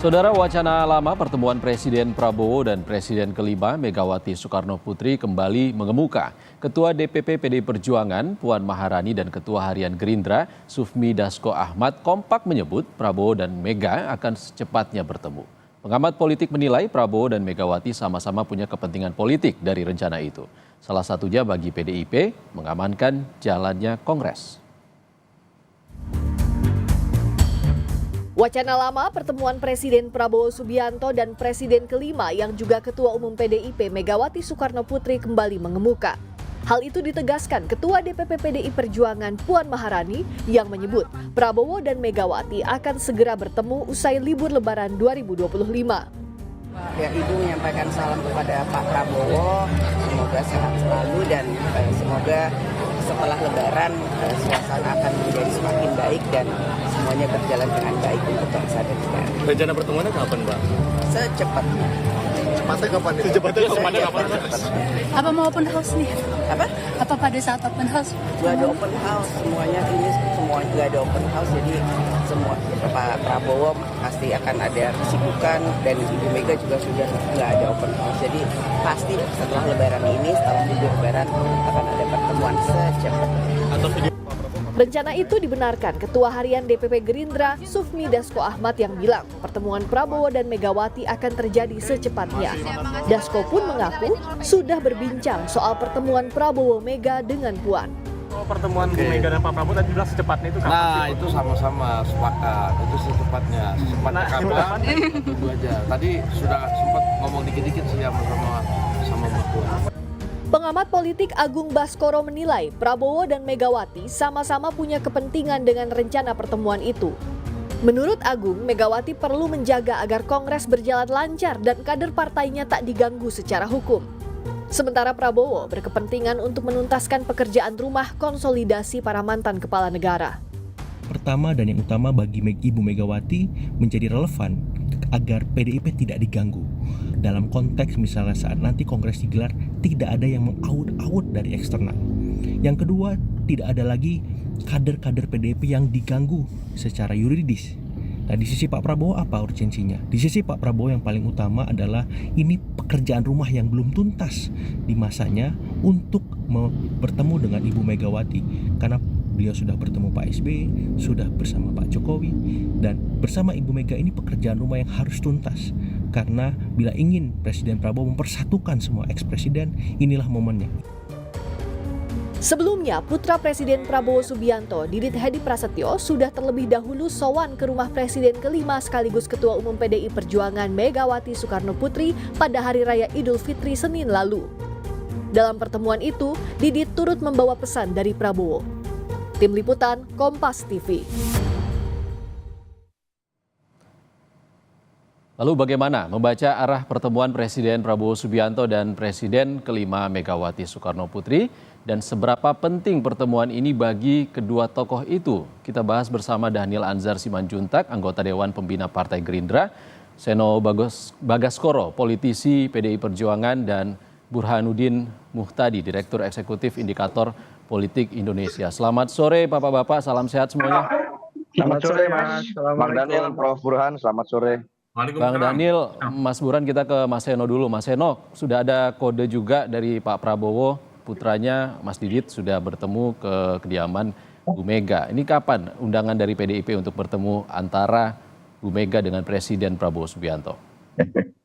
Saudara, wacana lama pertemuan Presiden Prabowo dan Presiden kelima Megawati Soekarno Putri kembali mengemuka. Ketua DPP PDI Perjuangan Puan Maharani dan Ketua Harian Gerindra Sufmi Dasko Ahmad kompak menyebut Prabowo dan Mega akan secepatnya bertemu. Pengamat politik menilai Prabowo dan Megawati sama-sama punya kepentingan politik dari rencana itu. Salah satunya bagi PDIP mengamankan jalannya Kongres. Wacana lama pertemuan Presiden Prabowo Subianto dan Presiden kelima yang juga Ketua Umum PDIP Megawati Soekarno Putri kembali mengemuka. Hal itu ditegaskan Ketua DPP PDI Perjuangan Puan Maharani yang menyebut Prabowo dan Megawati akan segera bertemu usai libur Lebaran 2025. Ya, Ibu menyampaikan salam kepada Pak Prabowo, semoga sehat selalu dan semoga setelah Lebaran suasana akan menjadi semakin baik dan semuanya berjalan dengan baik untuk bangsa dan negara. Rencana pertemuannya kapan, Mbak? Secepatnya. Cepatnya kapan? Secepatnya kapan? Apa mau open house nih? Apa pada saat open house? Juga ada open house, semuanya ini semua juga ada open house, jadi semua Pak Prabowo pasti akan ada kesibukan dan Ibu Mega juga sudah nggak ada open house. Jadi pasti setelah Lebaran ini, setelah libur Lebaran akan ada pertemuan secepatnya. Rencana itu dibenarkan Ketua Harian DPP Gerindra Sufmi Dasko Ahmad yang bilang pertemuan Prabowo dan Megawati akan terjadi secepatnya. Dasko pun mengaku sudah berbincang soal pertemuan Prabowo Mega dengan Puan. Pertemuan Bu Mega dan Pak Prabowo tadi bilang secepatnya itu kapan? Nah, itu sama-sama sepakat, itu secepatnya. Secepatnya kapan? Itu aja. Tadi sudah sempat ngomong dikit-dikit sih sama Mbak Puan. Pengamat politik Agung Baskoro menilai Prabowo dan Megawati sama-sama punya kepentingan dengan rencana pertemuan itu. Menurut Agung, Megawati perlu menjaga agar Kongres berjalan lancar dan kader partainya tak diganggu secara hukum. Sementara Prabowo berkepentingan untuk menuntaskan pekerjaan rumah konsolidasi para mantan kepala negara. Pertama dan yang utama bagi Ibu Megawati menjadi relevan agar PDIP tidak diganggu. Dalam konteks misalnya saat nanti Kongres digelar, tidak ada yang mengaut-aut dari eksternal. Yang kedua, tidak ada lagi kader-kader PDIP yang diganggu secara yuridis. Nah, di sisi Pak Prabowo apa urgensinya? Di sisi Pak Prabowo yang paling utama adalah ini pekerjaan rumah yang belum tuntas di masanya untuk bertemu dengan Ibu Megawati. Karena beliau sudah bertemu Pak SBY, sudah bersama Pak Jokowi, dan bersama Ibu Mega ini pekerjaan rumah yang harus tuntas. Karena bila ingin Presiden Prabowo mempersatukan semua eks-presiden, inilah momennya. Sebelumnya, putra Presiden Prabowo Subianto, Didit Hedi Prasetyo, sudah terlebih dahulu sowan ke rumah Presiden kelima sekaligus Ketua Umum PDI Perjuangan Megawati Soekarno Putri pada Hari Raya Idul Fitri Senin lalu. Dalam pertemuan itu, Didit turut membawa pesan dari Prabowo. Tim Liputan, Kompas TV. Lalu bagaimana membaca arah pertemuan Presiden Prabowo Subianto dan Presiden kelima Megawati Soekarno Putri dan seberapa penting pertemuan ini bagi kedua tokoh itu? Kita bahas bersama Daniel Anzar Simanjuntak, anggota Dewan Pembina Partai Gerindra, Seno Bagaskoro, politisi PDI Perjuangan, dan Burhanuddin Muhtadi, Direktur Eksekutif Indikator Politik Indonesia. Selamat sore Bapak-Bapak, salam sehat semuanya. Selamat sore Mas, Bang Daniel, Prof. Burhan, selamat sore. Bang Daniel, Mas Burhan, kita ke Mas Seno dulu. Mas Seno, sudah ada kode juga dari Pak Prabowo, putranya Mas Didit sudah bertemu ke kediaman Bu Mega. Ini kapan undangan dari PDIP untuk bertemu antara Bu Mega dengan Presiden Prabowo Subianto?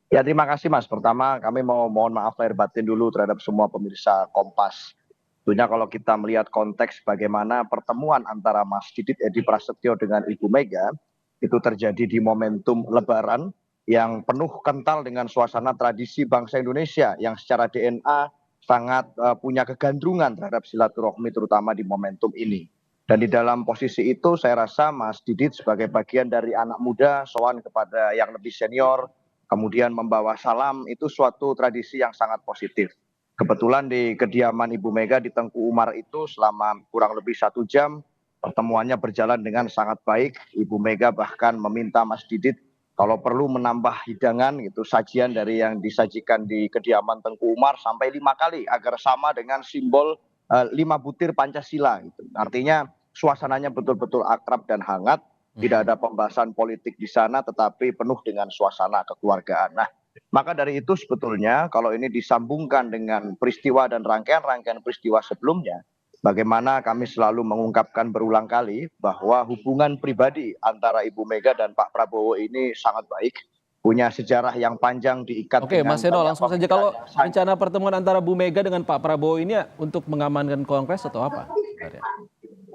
Ya, terima kasih Mas. Pertama kami mau mohon maaf lahir batin dulu terhadap semua pemirsa Kompas. Tentunya kalau kita melihat konteks bagaimana pertemuan antara Mas Didit Hedi Prasetyo dengan Ibu Mega, itu terjadi di momentum Lebaran yang penuh kental dengan suasana tradisi bangsa Indonesia yang secara DNA sangat punya kegandrungan terhadap silaturahmi terutama di momentum ini. Dan di dalam posisi itu saya rasa Mas Didit sebagai bagian dari anak muda sowan kepada yang lebih senior, kemudian membawa salam, itu suatu tradisi yang sangat positif. Kebetulan di kediaman Ibu Mega di Tengku Umar itu selama kurang lebih 1 jam, pertemuannya berjalan dengan sangat baik. Ibu Mega bahkan meminta Mas Didit kalau perlu menambah hidangan gitu, sajian dari yang disajikan di kediaman Tengku Umar sampai 5 kali agar sama dengan simbol 5 butir Pancasila gitu. Artinya suasananya betul-betul akrab dan hangat. tidak ada pembahasan politik di sana, tetapi penuh dengan suasana kekeluargaan. Nah, maka dari itu sebetulnya kalau ini disambungkan dengan peristiwa dan rangkaian-rangkaian peristiwa sebelumnya, bagaimana kami selalu mengungkapkan berulang kali bahwa hubungan pribadi antara Ibu Mega dan Pak Prabowo ini sangat baik, punya sejarah yang panjang diikat Oke, dengan Mas Seno, banyak langsung saja, pemikiran kalau yang sangat. rencana pertemuan antara Bu Mega dengan Pak Prabowo ini untuk mengamankan Kongres atau apa sebenarnya?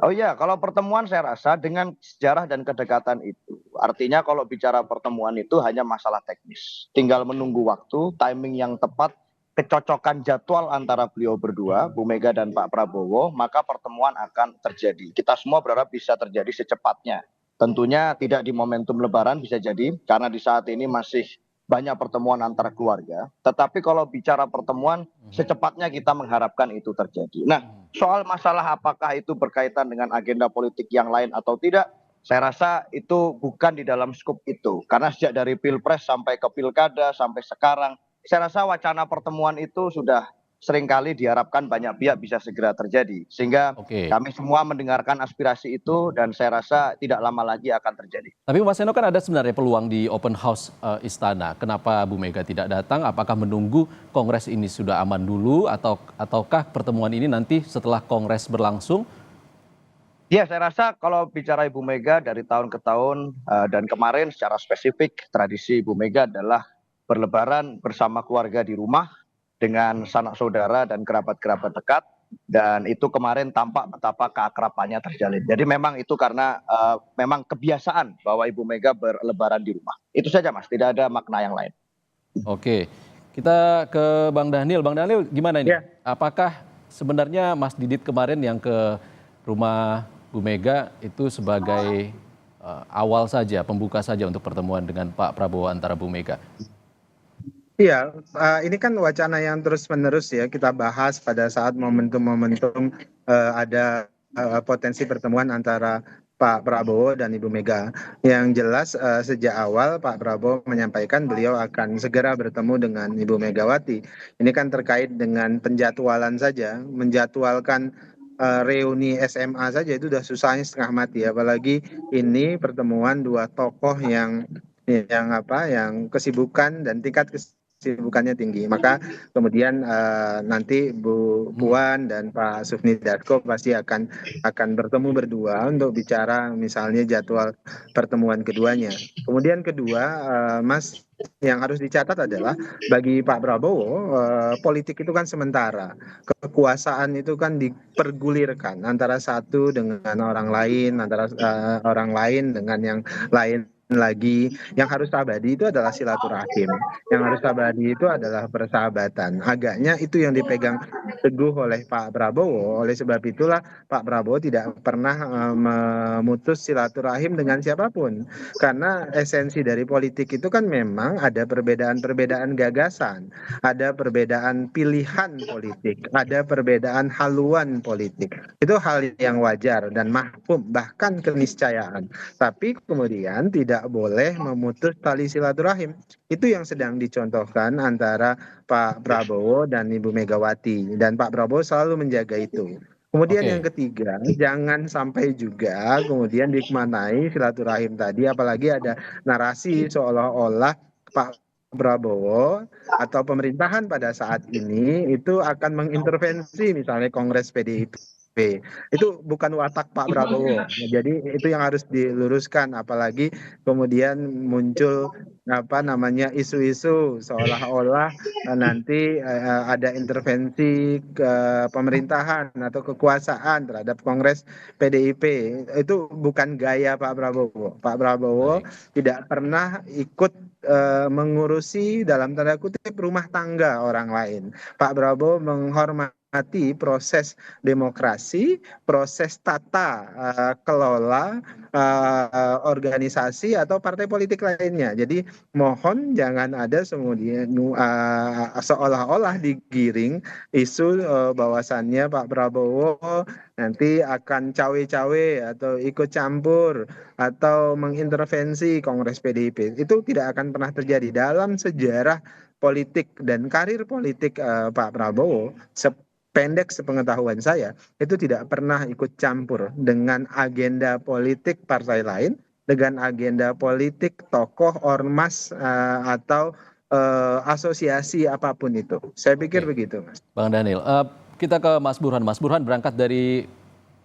Oh iya, kalau pertemuan saya rasa dengan sejarah dan kedekatan itu, artinya kalau bicara pertemuan itu hanya masalah teknis. Tinggal menunggu waktu, timing yang tepat, kecocokan jadwal antara beliau berdua, Bu Mega dan Pak Prabowo, maka pertemuan akan terjadi. Kita semua berharap bisa terjadi secepatnya. Tentunya tidak di momentum Lebaran bisa jadi, karena di saat ini masih banyak pertemuan antar keluarga. Tetapi kalau bicara pertemuan, secepatnya kita mengharapkan itu terjadi. Nah, soal masalah apakah itu berkaitan dengan agenda politik yang lain atau tidak, saya rasa itu bukan di dalam skup itu. Karena sejak dari Pilpres sampai ke Pilkada, sampai sekarang, saya rasa wacana pertemuan itu sudah seringkali diharapkan banyak pihak bisa segera terjadi. Sehingga Oke. kami semua mendengarkan aspirasi itu dan saya rasa tidak lama lagi akan terjadi. Tapi Mas Seno, kan ada sebenarnya peluang di open house Istana. Kenapa Bu Mega tidak datang? Apakah menunggu Kongres ini sudah aman dulu ataukah pertemuan ini nanti setelah Kongres berlangsung? Ya, saya rasa kalau bicara Ibu Mega dari tahun ke tahun dan kemarin secara spesifik tradisi Ibu Mega adalah berlebaran bersama keluarga di rumah dengan sanak saudara dan kerabat-kerabat dekat, dan itu kemarin tampak betapa keakrabannya terjalin. Jadi memang itu karena memang kebiasaan bahwa Ibu Mega berlebaran di rumah. Itu saja Mas, tidak ada makna yang lain. Oke, kita ke Bang Dhanil. Bang Dhanil, gimana ini? Apakah sebenarnya Mas Didit kemarin yang ke rumah Bu Mega itu sebagai awal saja, pembuka saja untuk pertemuan dengan Pak Prabowo antara Bu Mega? Iya, ini kan wacana yang terus-menerus ya kita bahas pada saat momentum-momentum ada potensi pertemuan antara Pak Prabowo dan Ibu Mega. Yang jelas sejak awal Pak Prabowo menyampaikan beliau akan segera bertemu dengan Ibu Megawati. Ini kan terkait dengan penjadwalan saja, menjadwalkan reuni SMA saja itu sudah susahnya setengah mati, apalagi ini pertemuan dua tokoh yang kesibukan dan tingkat kesibukannya tinggi. Maka kemudian nanti Bu Puan dan Pak Sufmi Dasko pasti akan bertemu berdua untuk bicara misalnya jadwal pertemuan keduanya. Kemudian kedua, Mas, yang harus dicatat adalah bagi Pak Prabowo politik itu kan sementara, kekuasaan itu kan dipergulirkan antara satu dengan orang lain, antara orang lain dengan yang lain lagi. Yang harus abadi itu adalah silaturahim, yang harus abadi itu adalah persahabatan. Agaknya itu yang dipegang teguh oleh Pak Prabowo. Oleh sebab itulah Pak Prabowo tidak pernah memutus silaturahim dengan siapapun, karena esensi dari politik itu kan memang ada perbedaan-perbedaan gagasan, ada perbedaan pilihan politik, ada perbedaan haluan politik. Itu hal yang wajar dan mahfum, bahkan keniscayaan. Tapi kemudian tidak boleh memutus tali silaturahim. Itu yang sedang dicontohkan antara Pak Prabowo dan Ibu Megawati, dan Pak Prabowo selalu menjaga itu. Kemudian yang ketiga, jangan sampai juga kemudian dikmanai silaturahim tadi, apalagi ada narasi seolah-olah Pak Prabowo atau pemerintahan pada saat ini itu akan mengintervensi misalnya Kongres PDIP. Itu bukan watak Pak Prabowo. Jadi itu yang harus diluruskan, apalagi kemudian muncul isu-isu seolah-olah nanti ada intervensi ke pemerintahan atau kekuasaan terhadap Kongres PDIP. Itu bukan gaya Pak Prabowo. Pak Prabowo tidak pernah ikut mengurusi dalam tanda kutip rumah tangga orang lain. Pak Prabowo menghormati proses demokrasi, proses tata kelola organisasi atau partai politik lainnya. Jadi mohon jangan ada kemudian seolah-olah digiring isu bahwasannya Pak Prabowo nanti akan cawe-cawe atau ikut campur atau mengintervensi Kongres PDIP. Itu tidak akan pernah terjadi dalam sejarah politik dan karir politik Pak Prabowo. Pendek sepengetahuan saya, itu tidak pernah ikut campur dengan agenda politik partai lain dengan agenda politik, tokoh, ormas, atau asosiasi apapun itu. Saya pikir Oke. begitu, Mas. Bang Daniel, kita ke Mas Burhan. Mas Burhan berangkat dari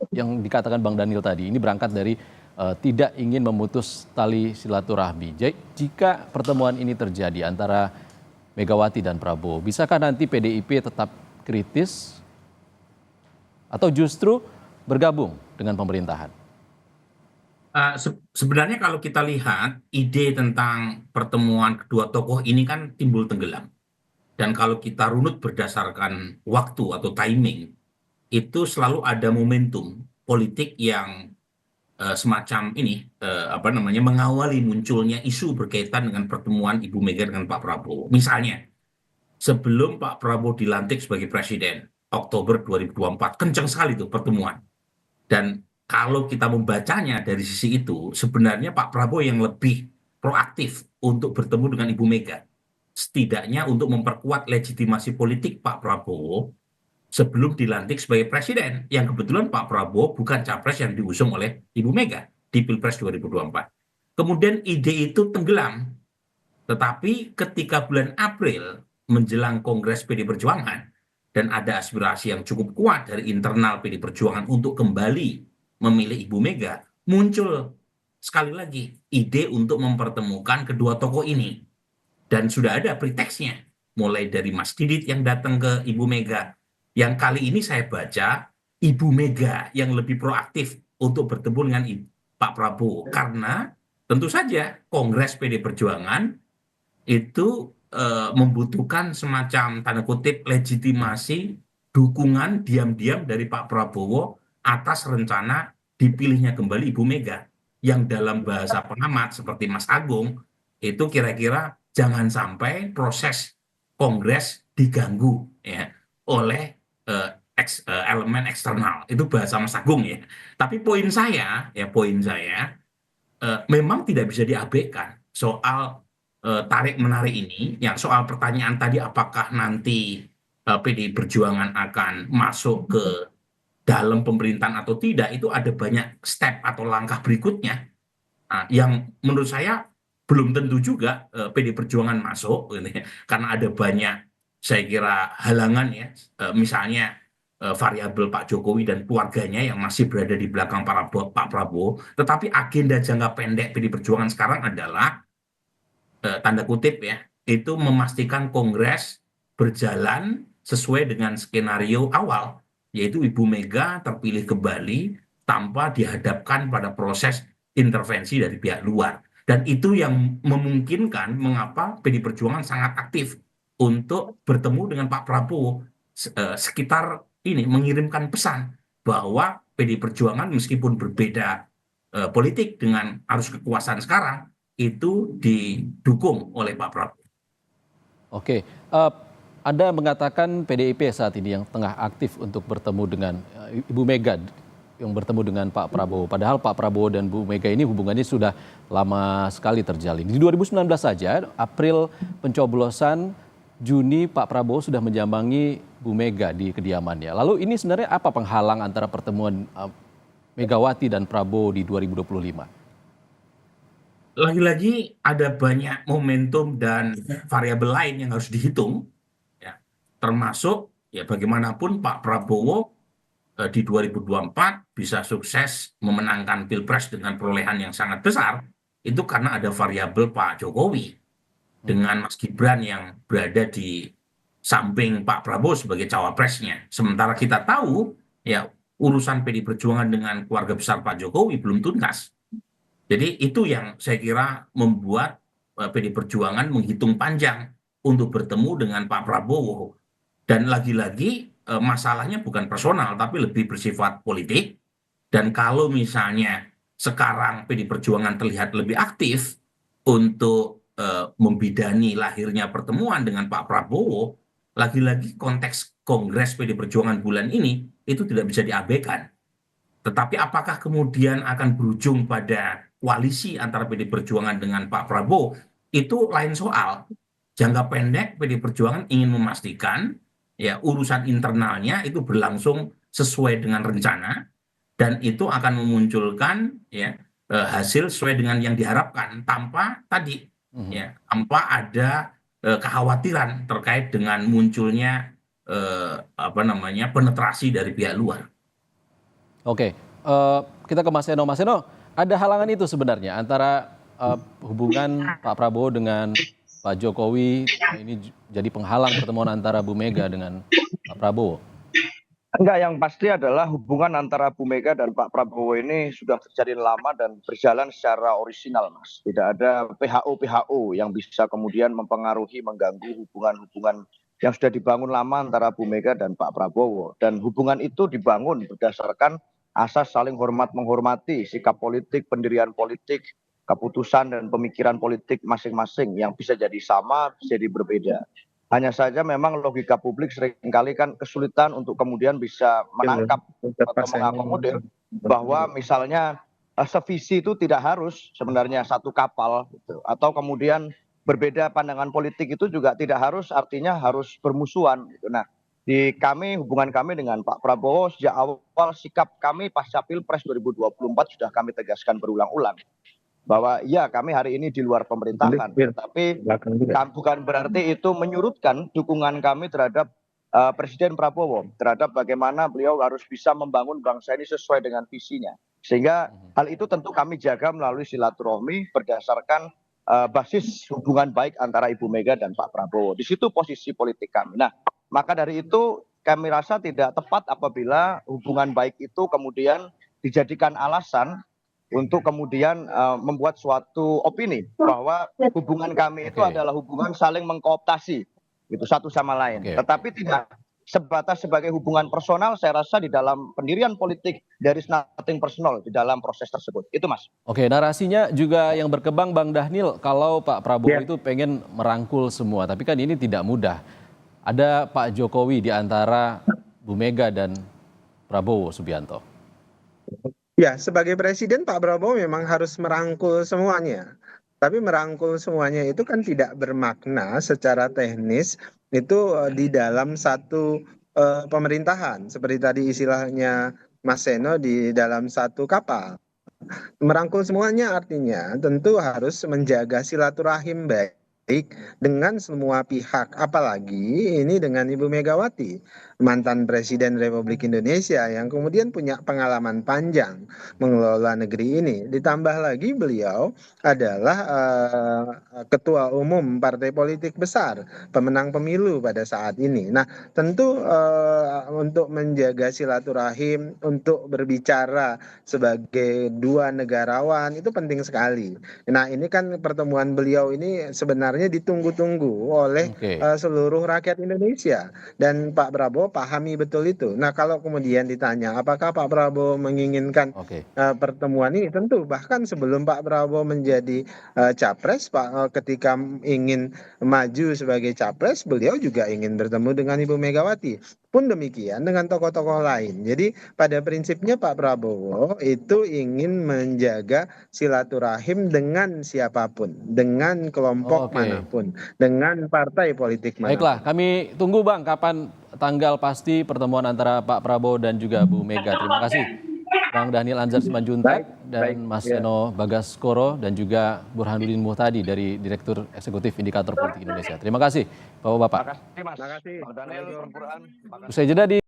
yang dikatakan Bang Daniel tadi, ini berangkat dari tidak ingin memutus tali silaturahmi. Jika pertemuan ini terjadi antara Megawati dan Prabowo, bisakah nanti PDIP tetap kritis atau justru bergabung dengan pemerintahan? Sebenarnya kalau kita lihat ide tentang pertemuan kedua tokoh ini kan timbul tenggelam. Dan kalau kita runut berdasarkan waktu atau timing, itu selalu ada momentum politik yang semacam ini, mengawali munculnya isu berkaitan dengan pertemuan Ibu Mega dengan Pak Prabowo. Misalnya, sebelum Pak Prabowo dilantik sebagai presiden, Oktober 2024, kencang sekali tuh pertemuan. Dan kalau kita membacanya dari sisi itu, sebenarnya Pak Prabowo yang lebih proaktif untuk bertemu dengan Ibu Mega. Setidaknya untuk memperkuat legitimasi politik Pak Prabowo sebelum dilantik sebagai presiden. Yang kebetulan Pak Prabowo bukan capres yang diusung oleh Ibu Mega di Pilpres 2024. Kemudian ide itu tenggelam. Tetapi ketika bulan April menjelang Kongres PD Perjuangan dan ada aspirasi yang cukup kuat dari internal PD Perjuangan untuk kembali memilih Ibu Mega, muncul sekali lagi ide untuk mempertemukan kedua tokoh ini. Dan sudah ada preteksnya, mulai dari Mas Didit yang datang ke Ibu Mega. Yang kali ini saya baca Ibu Mega yang lebih proaktif untuk bertemu dengan Pak Prabowo. Karena tentu saja Kongres PD Perjuangan itu membutuhkan semacam tanda kutip legitimasi dukungan diam-diam dari Pak Prabowo atas rencana dipilihnya kembali Ibu Mega, yang dalam bahasa pengamat seperti Mas Agung itu kira-kira jangan sampai proses Kongres diganggu ya oleh elemen eksternal. Itu bahasa Mas Agung ya. Tapi poin saya memang tidak bisa diabaikan soal tarik menarik ini, yang soal pertanyaan tadi apakah nanti PDI Perjuangan akan masuk ke dalam pemerintahan atau tidak, itu ada banyak step atau langkah berikutnya yang menurut saya belum tentu juga PDI Perjuangan masuk gitu ya. Karena ada banyak saya kira halangan ya, misalnya variabel Pak Jokowi dan keluarganya yang masih berada di belakang Pak Prabowo. Tetapi agenda jangka pendek PDI Perjuangan sekarang adalah tanda kutip ya, itu memastikan Kongres berjalan sesuai dengan skenario awal, yaitu Ibu Mega terpilih kembali tanpa dihadapkan pada proses intervensi dari pihak luar. Dan itu yang memungkinkan mengapa PDI Perjuangan sangat aktif untuk bertemu dengan Pak Prabowo, sekitar ini mengirimkan pesan bahwa PDI Perjuangan meskipun berbeda politik dengan arus kekuasaan sekarang, itu didukung oleh Pak Prabowo. Oke, Anda mengatakan PDIP saat ini yang tengah aktif untuk bertemu dengan Ibu Mega, yang bertemu dengan Pak Prabowo. Padahal Pak Prabowo dan Bu Mega ini hubungannya sudah lama sekali terjalin. Di 2019 saja, April pencoblosan, Juni Pak Prabowo sudah menjambangi Bu Mega di kediamannya. Lalu ini sebenarnya apa penghalang antara pertemuan Megawati dan Prabowo di 2025? Lagi-lagi ada banyak momentum dan variabel lain yang harus dihitung, ya. Termasuk ya bagaimanapun Pak Prabowo di 2024 bisa sukses memenangkan Pilpres dengan perolehan yang sangat besar, itu karena ada variabel Pak Jokowi dengan Mas Gibran yang berada di samping Pak Prabowo sebagai cawapresnya. Sementara kita tahu ya urusan PDI Perjuangan dengan keluarga besar Pak Jokowi belum tuntas. Jadi itu yang saya kira membuat PDI Perjuangan menghitung panjang untuk bertemu dengan Pak Prabowo. Dan lagi-lagi masalahnya bukan personal tapi lebih bersifat politik. Dan kalau misalnya sekarang PDI Perjuangan terlihat lebih aktif untuk membidani lahirnya pertemuan dengan Pak Prabowo, lagi-lagi konteks Kongres PDI Perjuangan bulan ini itu tidak bisa diabaikan. Tetapi apakah kemudian akan berujung pada koalisi antara PDI Perjuangan dengan Pak Prabowo, itu lain soal. Jangka pendek PDI Perjuangan ingin memastikan ya urusan internalnya itu berlangsung sesuai dengan rencana, dan itu akan memunculkan ya hasil sesuai dengan yang diharapkan tanpa tadi ya tanpa ada kekhawatiran terkait dengan munculnya penetrasi dari pihak luar. Oke, kita ke Mas Eno. Mas Eno, ada halangan itu sebenarnya antara hubungan Pak Prabowo dengan Pak Jokowi ini jadi penghalang pertemuan antara Bu Mega dengan Pak Prabowo? Enggak, yang pasti adalah hubungan antara Bu Mega dan Pak Prabowo ini sudah terjadi lama dan berjalan secara orisinal, Mas. Tidak ada PHO yang bisa kemudian mempengaruhi, mengganggu hubungan-hubungan yang sudah dibangun lama antara Bu Mega dan Pak Prabowo. Dan hubungan itu dibangun berdasarkan asas saling hormat menghormati sikap politik, pendirian politik, keputusan dan pemikiran politik masing-masing yang bisa jadi sama, bisa jadi berbeda. Hanya saja memang logika publik seringkali kan kesulitan untuk kemudian bisa menangkap atau mengakomodir bahwa misalnya sevisi itu tidak harus sebenarnya satu kapal gitu. Atau kemudian berbeda pandangan politik itu juga tidak harus artinya harus bermusuhan gitu. Nah, hubungan kami dengan Pak Prabowo sejak awal sikap kami pasca Pilpres 2024 sudah kami tegaskan berulang-ulang bahwa ya kami hari ini di luar pemerintahan, tapi bukan berarti itu menyurutkan dukungan kami terhadap Presiden Prabowo, terhadap bagaimana beliau harus bisa membangun bangsa ini sesuai dengan visinya. Sehingga hal itu tentu kami jaga melalui silaturahmi berdasarkan basis hubungan baik antara Ibu Mega dan Pak Prabowo. Di situ posisi politik kami. Nah, maka dari itu kami rasa tidak tepat apabila hubungan baik itu kemudian dijadikan alasan untuk kemudian membuat suatu opini bahwa hubungan kami itu adalah hubungan saling mengkooptasi gitu satu sama lain. Tetapi tidak sebatas sebagai hubungan personal, saya rasa di dalam pendirian politik there is nothing personal di dalam proses tersebut. Itu, Mas. Oke, narasinya juga yang berkembang Bang Dhanil kalau Pak Prabowo itu pengen merangkul semua, tapi kan ini tidak mudah. Ada Pak Jokowi di antara Bu Mega dan Prabowo Subianto. Ya, sebagai presiden Pak Prabowo memang harus merangkul semuanya. Tapi merangkul semuanya itu kan tidak bermakna secara teknis itu di dalam satu pemerintahan. Seperti tadi istilahnya Mas Seno di dalam satu kapal. Merangkul semuanya artinya tentu harus menjaga silaturahim baik dengan semua pihak, apalagi ini dengan Ibu Megawati, mantan Presiden Republik Indonesia yang kemudian punya pengalaman panjang mengelola negeri ini. Ditambah lagi beliau adalah ketua umum partai politik besar, pemenang pemilu pada saat ini. Nah, tentu untuk menjaga silaturahim, untuk berbicara sebagai dua negarawan itu penting sekali. Nah, ini kan pertemuan beliau ini sebenarnya ditunggu-tunggu oleh seluruh rakyat Indonesia, dan Pak Prabowo pahami betul itu. Nah, kalau kemudian ditanya apakah Pak Prabowo menginginkan pertemuan ini, tentu bahkan sebelum Pak Prabowo menjadi capres, ketika ingin maju sebagai capres, beliau juga ingin bertemu dengan Ibu Megawati. Pun demikian dengan tokoh-tokoh lain. Jadi pada prinsipnya Pak Prabowo itu ingin menjaga silaturahim dengan siapapun, dengan kelompok manapun, dengan partai politik manapun. Baiklah, kami tunggu Bang kapan tanggal pasti pertemuan antara Pak Prabowo dan juga Bu Mega. Terima kasih Bang Dhanil Anzar Simanjuntak dan Mas Seno Bagaskoro dan juga Burhanuddin Muhtadi dari Direktur Eksekutif Indikator Politik Indonesia. Terima kasih Bapak-bapak. Terima kasih, Mas. Bang Dhanil, Bang Burhan. Usai jeda di